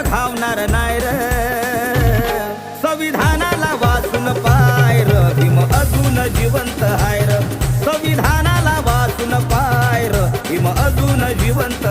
घावणार नाही र संविधानाला वाचून पाय र भीम अजून जिवंत हाय र संविधानाला वाचून पाय र भीम अजून जिवंत